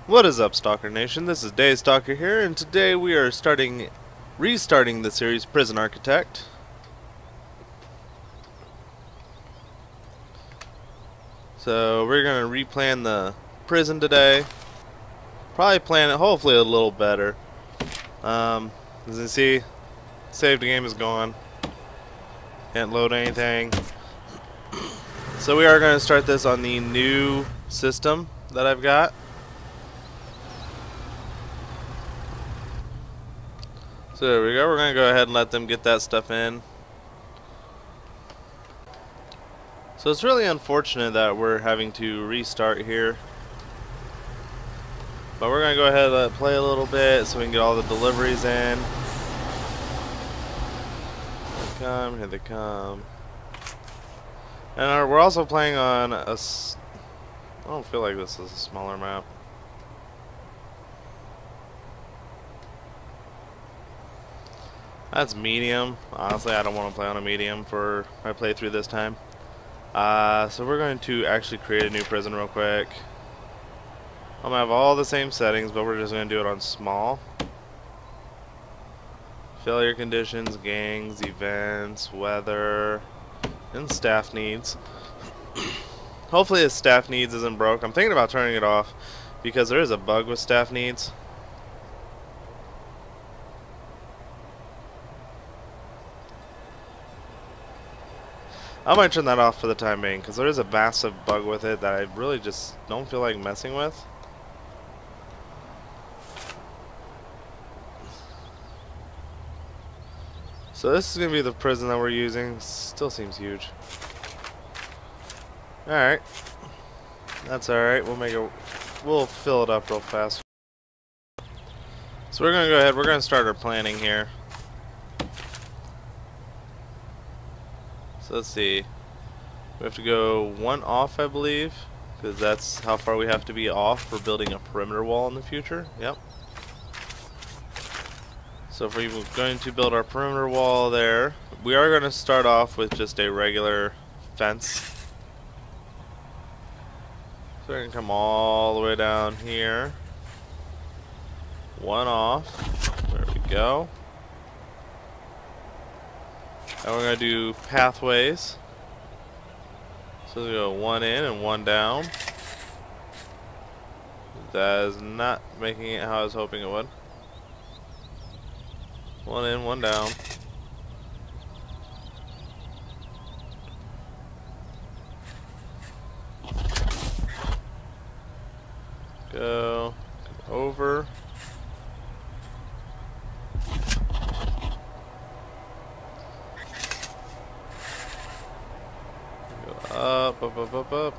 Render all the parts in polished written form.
What is up, Stalker Nation? This is Daystalker here, and today we are restarting the series Prison Architect. So we're gonna replan the prison today. Probably plan it hopefully a little better. As you see, save the game is gone. Can't load anything. So we are gonna start this on the new system that I've got. So there we go, we're going to go ahead and let them get that stuff in. So it's really unfortunate that we're having to restart here. But we're going to go ahead and play a little bit so we can get all the deliveries in. Here they come. And we're also playing on a... I don't feel like this is a smaller map. That's medium. Honestly, I don't want to play on a medium for my playthrough this time. So we're going to actually create a new prison real quick. I'm going to have all the same settings, but we're just going to do it on small. Failure conditions, gangs, events, weather, and staff needs. Hopefully the staff needs isn't broke. I'm thinking about turning it off because there is a bug with staff needs. I might turn that off for the time being, because there is a massive bug with it that I really just don't feel like messing with. So this is going to be the prison that we're using. Still seems huge. Alright. That's alright. We'll fill it up real fast. So we're going to go ahead. We're going to start our planning here. So let's see. We have to go one off, I believe, because that's how far we have to be off for building a perimeter wall in the future. Yep. So if we're going to build our perimeter wall there, we are going to start off with just a regular fence. So we're going to come all the way down here. One off. There we go. And we're going to do pathways. So we go one in and one down. That is not making it how I was hoping it would. One in, one down. Go over. Up, up, up, up, up.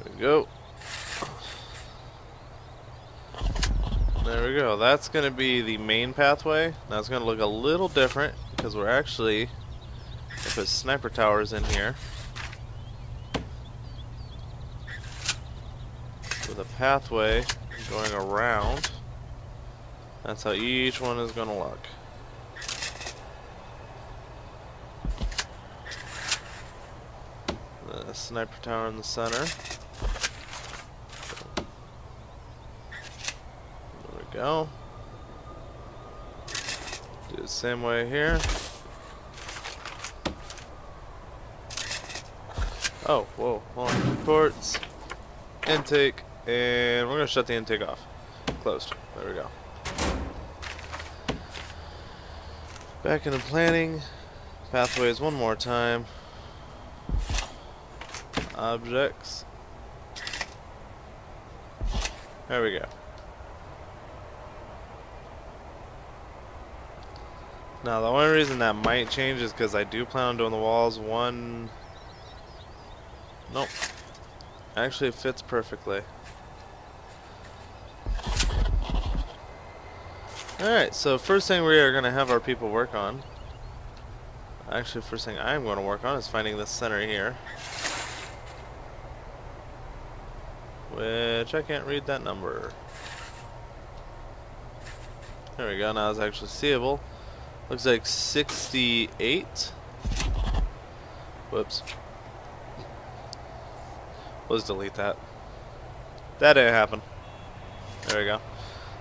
There we go. There we go. That's going to be the main pathway. Now it's going to look a little different because we're actually going to put sniper towers in here with a pathway going around. That's how each one is going to look. The sniper tower in the center. There we go. Do the same way here. Oh, whoa, hold on. Ports, intake, and we're going to shut the intake off. Closed. There we go. Back into planning. Pathways one more time. Objects. There we go. Now the only reason that might change is because I do plan on doing the walls one... Nope. Actually it fits perfectly. Alright, so first thing we are going to have our people work on, actually first thing I'm going to work on is finding the center here, which I can't read that number. There we go, now it's actually seeable. Looks like 68. Whoops. Let's delete that. That didn't happen. There we go.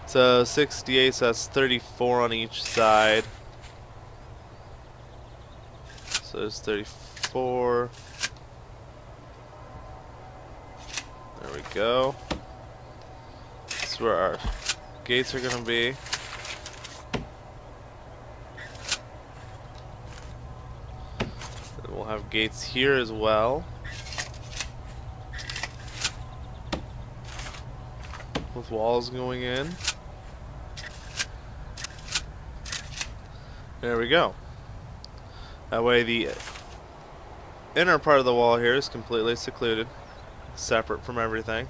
So 68, so that's 34 on each side. So there's 34. There we go. This is where our gates are going to be. And we'll have gates here as well, with walls going in. There we go. That way the inner part of the wall here is completely secluded, separate from everything.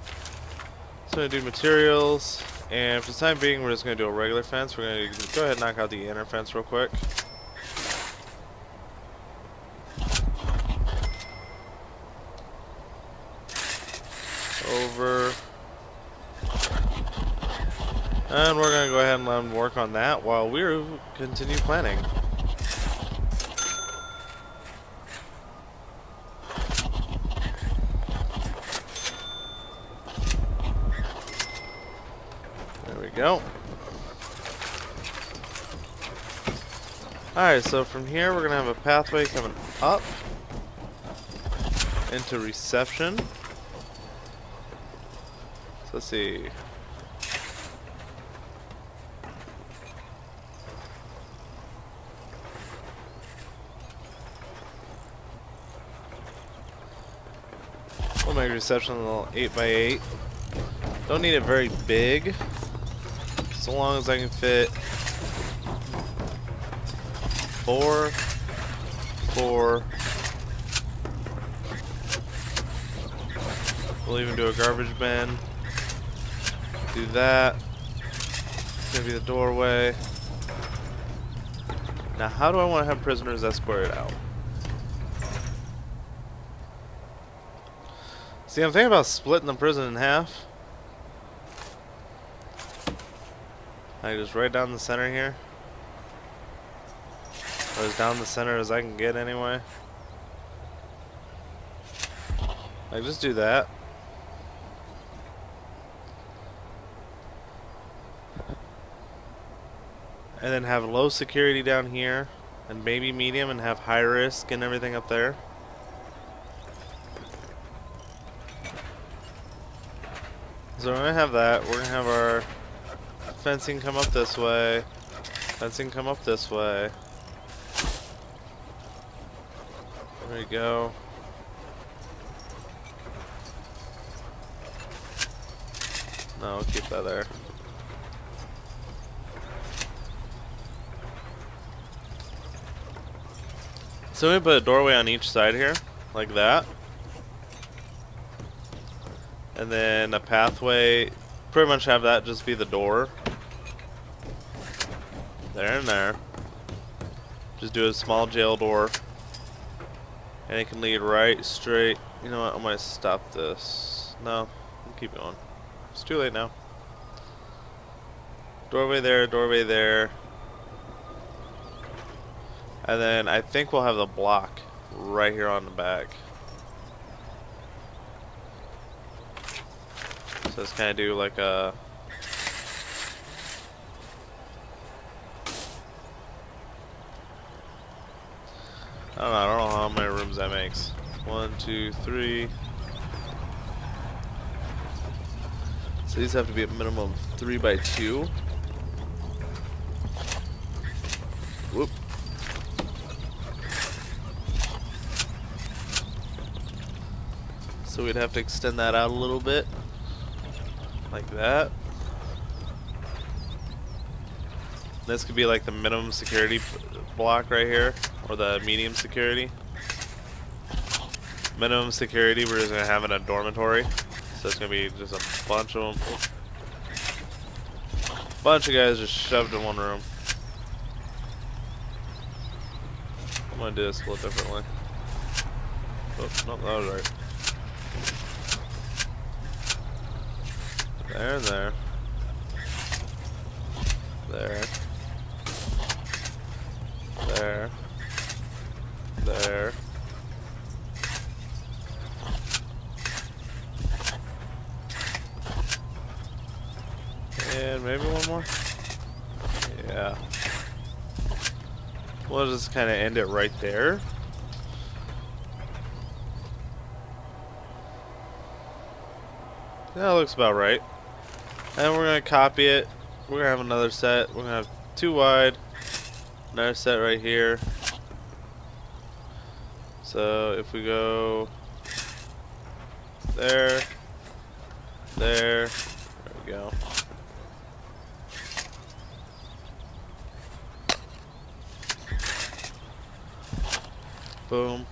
So I'm going to do materials, and for the time being we're just going to do a regular fence. We're going to go ahead and knock out the inner fence real quick. Over. And we're going to go ahead and let them work on that while we continue planning. There we go. Alright, so from here we're going to have a pathway coming up into reception. So let's see. We'll make reception a little 8x8. Don't need it very big, so long as I can fit 4, 4. We'll even do a garbage bin. Do that. It's gonna be the doorway. Now, how do I want to have prisoners escorted out? See, I'm thinking about splitting the prison in half. Like just right down the center here. Or as down the center as I can get anyway. Like just do that. And then have low security down here. And maybe medium, and have high risk and everything up there. So we're gonna have that. We're gonna have our fencing come up this way. Fencing come up this way. There we go. No, we'll keep that there. So we put a doorway on each side here, like that. And then a pathway, pretty much have that just be the door. There and there. Just do a small jail door. And it can lead right straight. You know what, I'm gonna stop this. No, we'll keep going. It's too late now. Doorway there, doorway there. And then I think we'll have the block right here on the back. So let's kind of do like a... I don't know how many rooms that makes. 1, 2, 3. So these have to be a minimum of 3 by 2. Whoop. So we'd have to extend that out a little bit. Like that. This could be like the minimum security block right here, or the medium security. Minimum security, we're just gonna have in a dormitory, so it's gonna be just a bunch of them. Bunch of guys just shoved in one room. I'm gonna do this a little differently. Oh, no, that was right. There and there. There. There. There. maybe one more? Yeah. We'll just kind of end it right there. That looks about right. And we're going to copy it. We're going to have another set. We're going to have 2 wide. Another set right here. So if we go there, there we go. Boom.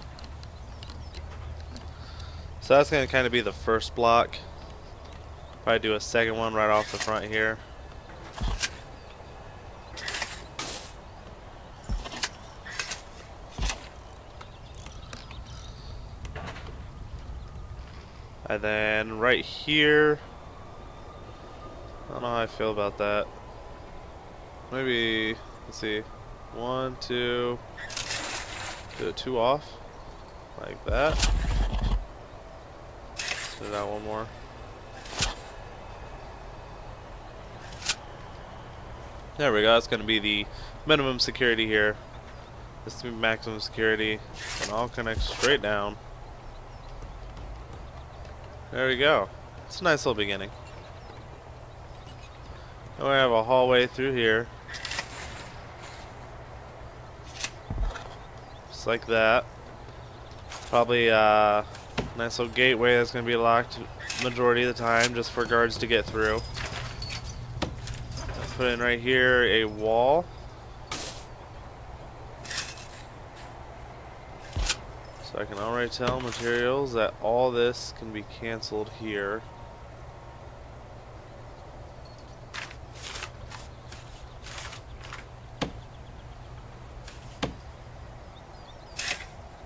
So that's going to kind of be the first block. Probably do a second one right off the front here. And then right here, I don't know how I feel about that. Maybe, let's see, 1, 2, do it 2 off, like that. Let's do that one more. There we go, that's going to be the minimum security here. This is going to be maximum security, and all connect straight down. There we go. It's a nice little beginning. And we have a hallway through here. Just like that. Probably a nice little gateway that's going to be locked majority of the time just for guards to get through. Put in right here a wall. So I can already tell materials that all this can be canceled here.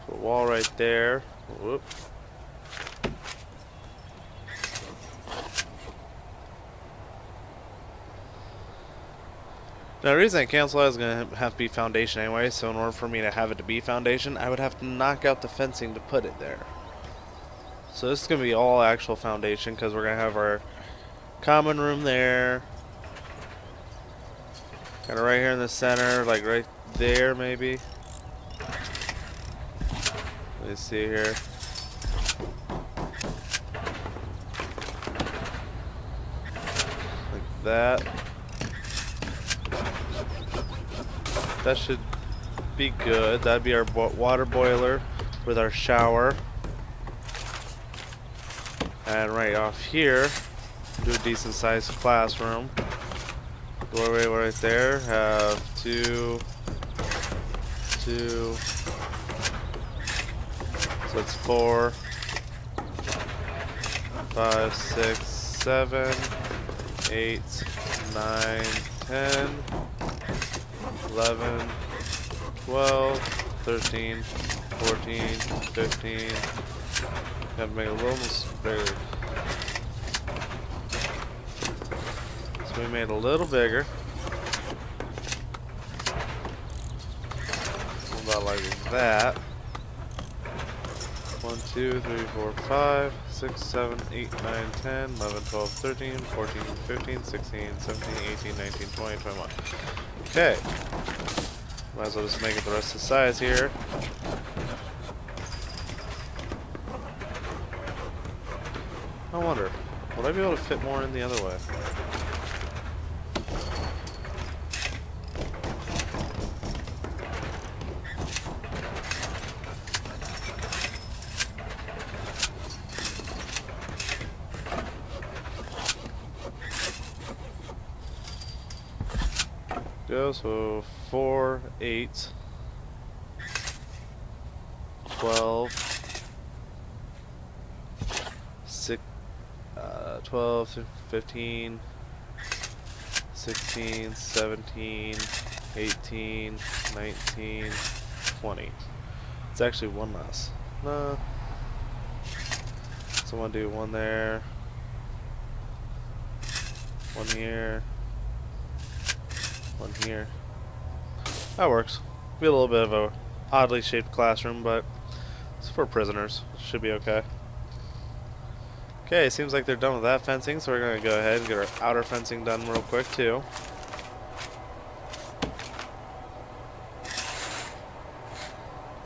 Put a wall right there. Whoop. Now the reason I cancel it is going to have to be foundation anyway, so in order for me to have it to be foundation, I would have to knock out the fencing to put it there. So this is going to be all actual foundation because we're going to have our common room there. Kind of right here in the center, like right there maybe. Let me see here. Like that. That should be good. That'd be our water boiler with our shower. And right off here, do a decent sized classroom. Doorway right there. Have 2. So it's 4, 5, 6, 7, 8, 9, 10. 11, 12, 13, 14, 15. Have to make it a little bigger. So we made it a little bigger. About like that. 1, 2, 3, 4, 5, 6, 7, 8, 9, 10, 11, 12, 13, 14, 15, 16, 17, 18, 19, 20, 21. Okay. Might as well just make it the rest of the size here. I wonder, would I be able to fit more in the other way? Go, so 4, 8, 12, 6, 12, 15, 16, 17, 18, 19, 20. It's actually one less. No. So I want to do one there, one here, one here. That works. Be a little bit of a oddly shaped classroom, but it's for prisoners. It should be okay. Okay, seems like they're done with that fencing, so we're gonna go ahead and get our outer fencing done real quick too.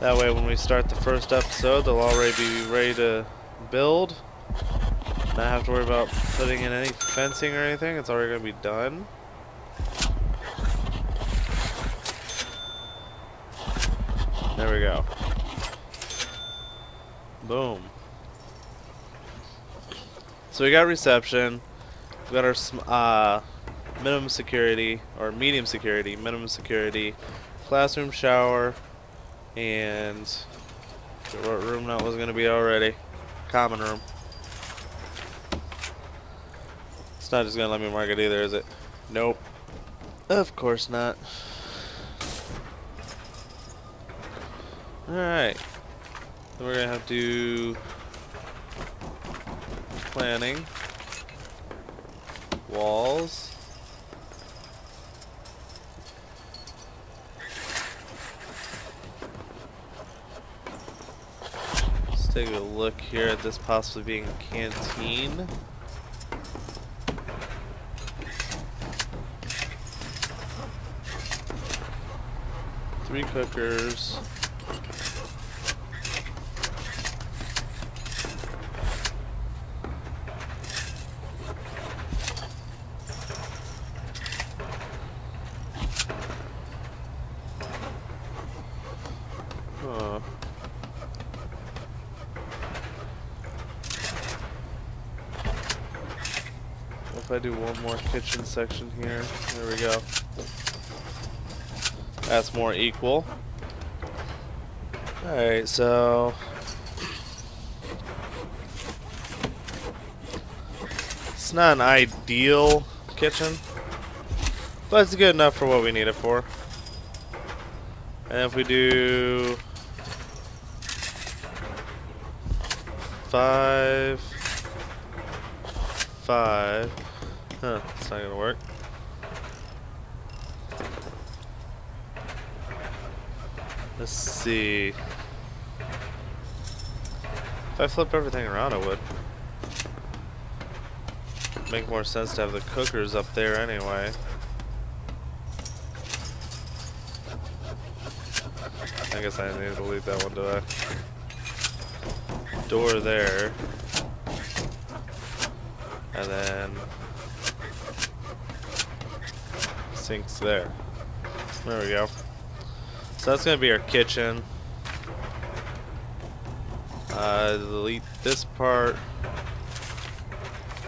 That way when we start the first episode, they'll already be ready to build. Not have to worry about putting in any fencing or anything, it's already gonna be done. There we go. Boom. So we got reception, we got our minimum security, or medium security, minimum security, classroom, shower, and what room that was going to be already? Common room. It's not just going to let me mark it either, is it? Nope. Of course not. Alright. Then we're going to have to do planning. Walls. Let's take a look here at this possibly being a canteen. Three cookers. If I do one more kitchen section here, there we go. That's more equal. Alright, so it's not an ideal kitchen, but it's good enough for what we need it for. And if we do 5, 5, huh, it's not gonna work. Let's see. If I flip everything around, it would make more sense to have the cookers up there anyway. I guess I need to leave that one to a door there. And then sinks there. There we go. So that's gonna be our kitchen. Delete this part.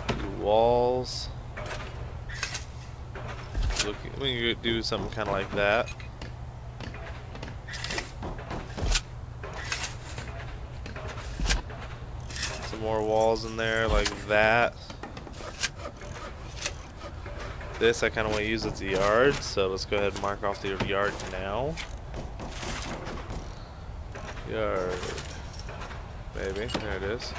Do walls. We can do something kind of like that. Some more walls in there like that. This I kind of want to use as a yard, so let's go ahead and mark off the yard now. Yard. Maybe. There it is.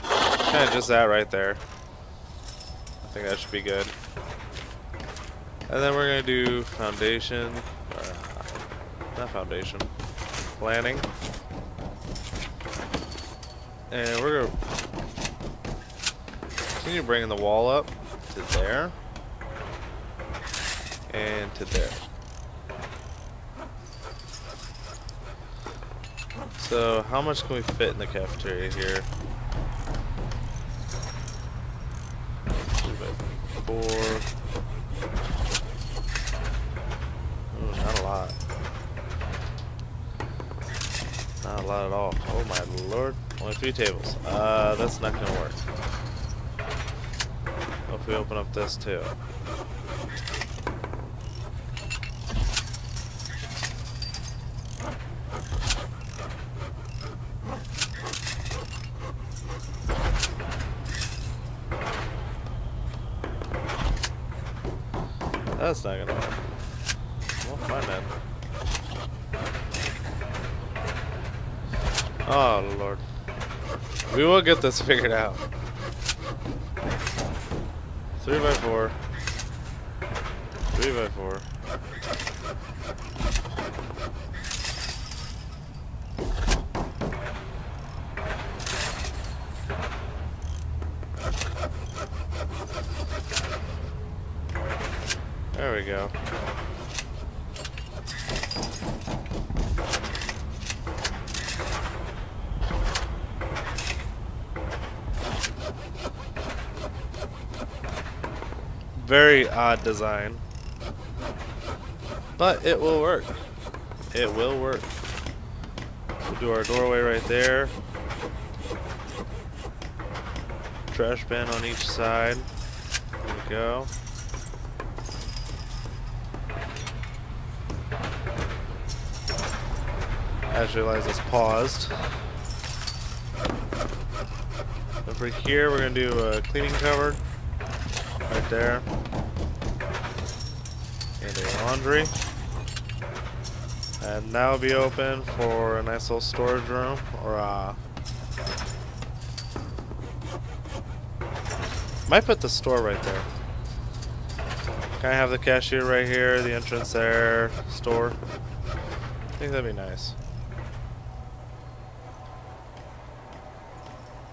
Kind of just that right there. I think that should be good. And then we're going to do foundation. Not foundation. Planning. And we're going to continue bringing the wall up to there. And to there. So how much can we fit in the cafeteria here? 2 by 4. Ooh, not a lot. Not a lot at all. Oh my lord. Only 3 tables. That's not gonna work. What if we open up this too? That's not gonna work. Well, fine then. Oh lord. We will get this figured out. 3 by 4. 3x4. There we go. Very odd design, but it will work. It will work. We'll do our doorway right there. Trash bin on each side. There we go. I just realized it's paused. Over here, we're gonna do a cleaning cupboard right there, and a laundry, and now it'll be open for a nice little storage room, or might put the store right there. Kind of have the cashier right here, the entrance there, store. I think that'd be nice.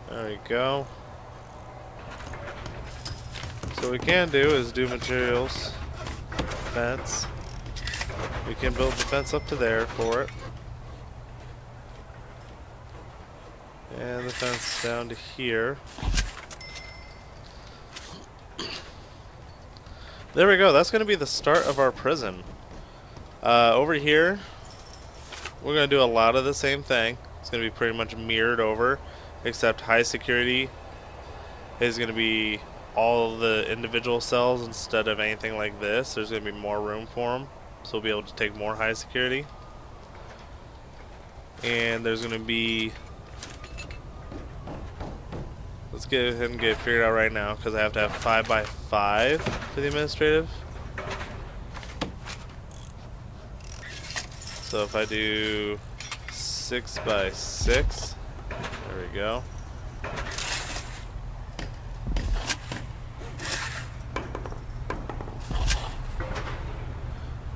There we go. So what we can do is do materials, fence. We can build the fence up to there for it. And the fence down to here. There we go, that's going to be the start of our prison. Over here, we're going to do a lot of the same thing. It's going to be pretty much mirrored over, except high security is going to be all the individual cells instead of anything like this. There's going to be more room for them, so we'll be able to take more high security. And there's going to be, let's get ahead and get it figured out right now, because I have to have 5x5 for the administrative. So if I do 6x6, there we go.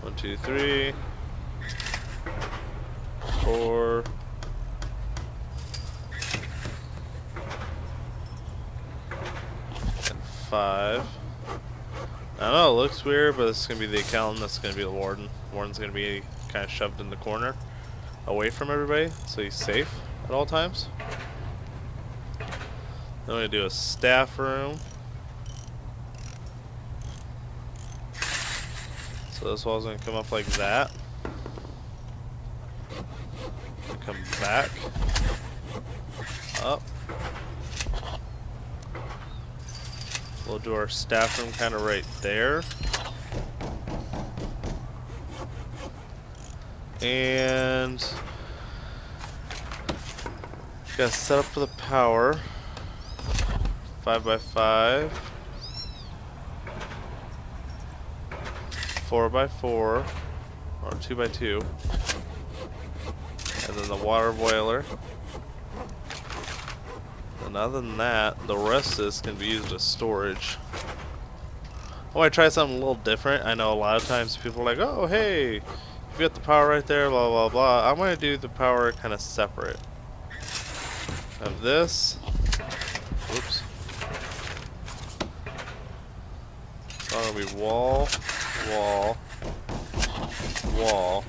One, two, three, 4, and 5. I know it looks weird, but it's gonna be the accountant. That's gonna be the warden. Warden's gonna be kind of shoved in the corner, away from everybody, so he's safe at all times. Then we're gonna do a staff room. So this wall's gonna come up like that. Come back, up. We'll do our staff room kind of right there. And gotta set up for the power. 5x5, 4x4, or 2x2, and then the water boiler. And other than that, the rest of this can be used as storage. I want to try something a little different. I know a lot of times people are like, oh hey, you got the power right there, blah blah blah. I'm going to do the power kind of separate. I have this. Oops. It's going to be wall, wall, wall.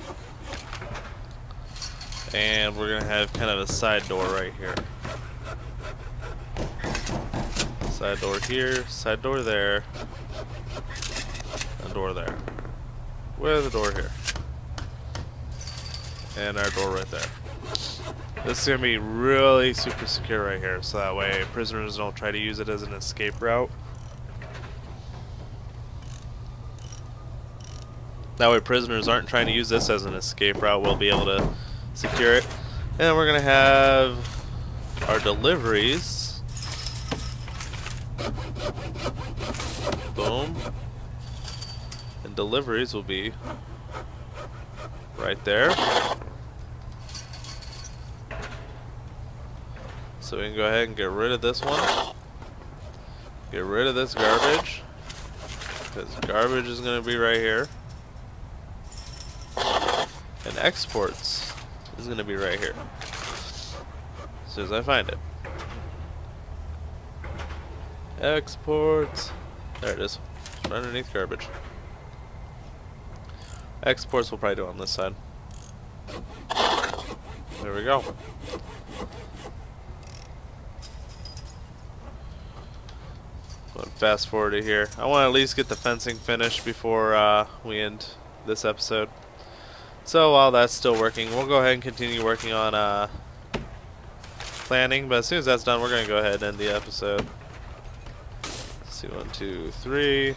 And we're going to have kind of a side door right here. Side door here, side door there, and door there. Where's the door here? And our door right there. This is going to be really super secure right here, so that way prisoners don't try to use it as an escape route. That way prisoners aren't trying to use this as an escape route, we'll be able to secure it. And we're going to have our deliveries. Boom. And deliveries will be right there. So we can go ahead and get rid of this one. Get rid of this garbage. because garbage is going to be right here. And exports is going to be right here. As soon as I find it. Exports. There it is. Right underneath garbage. Exports we'll probably do on this side. There we go. Fast forward to here. I want to at least get the fencing finished before we end this episode. So while that's still working, we'll go ahead and continue working on planning. But as soon as that's done, we're going to go ahead and end the episode. Let's see, 1, 2, 3.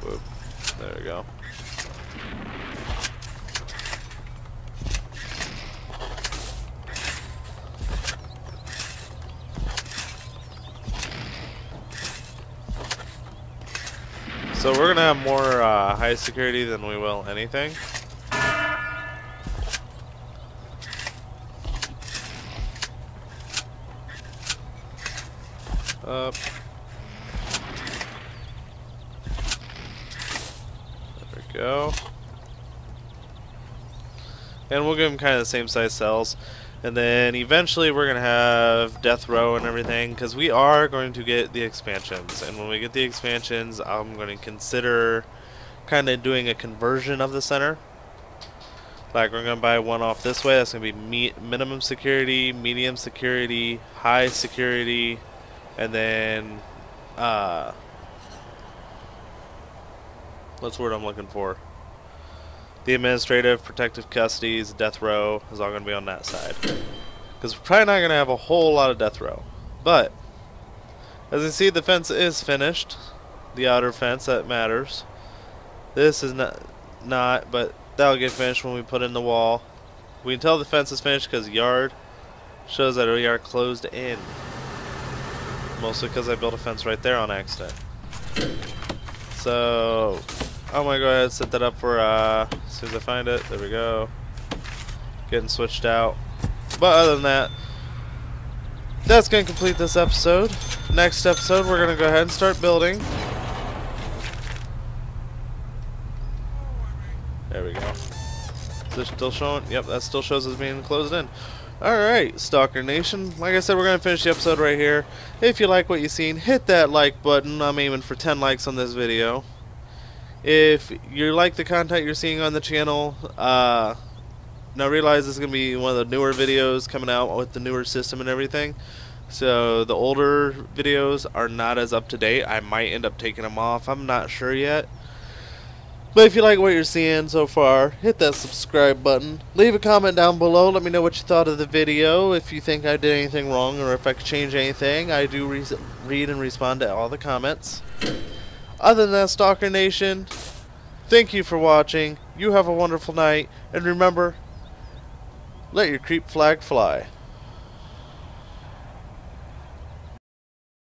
Whoop. There we go. So we're gonna have more high security than we will anything. Up. There we go. And we'll give them kind of the same size cells. And then eventually we're going to have death row and everything, because we are going to get the expansions. And when we get the expansions, I'm going to consider kind of doing a conversion of the center. Like we're going to buy one off this way. That's going to be minimum security, medium security, high security, and then what's the word I'm looking for? The administrative, protective custodies, death row is all going to be on that side. Because we're probably not going to have a whole lot of death row. But, as you see, the fence is finished. The outer fence, that matters. This is not, but that'll get finished when we put in the wall. We can tell the fence is finished because yard shows that we are closed in. Mostly because I built a fence right there on accident. So I'm going to go ahead and set that up for as soon as I find it. There we go. Getting switched out. But other than that, that's going to complete this episode. Next episode, we're going to go ahead and start building. There we go. Is this still showing? Yep, that still shows as being closed in. Alright, Stalker Nation. Like I said, we're going to finish the episode right here. If you like what you've seen, hit that like button. I'm aiming for 10 likes on this video. If you like the content you're seeing on the channel, now realize this is going to be one of the newer videos coming out with the newer system and everything. So the older videos are not as up to date. I might end up taking them off. I'm not sure yet. But if you like what you're seeing so far, hit that subscribe button. Leave a comment down below. Let me know what you thought of the video. If you think I did anything wrong or if I could change anything, I do read and respond to all the comments. Other than that, Stalker Nation, thank you for watching. You have a wonderful night. And remember, let your creep flag fly.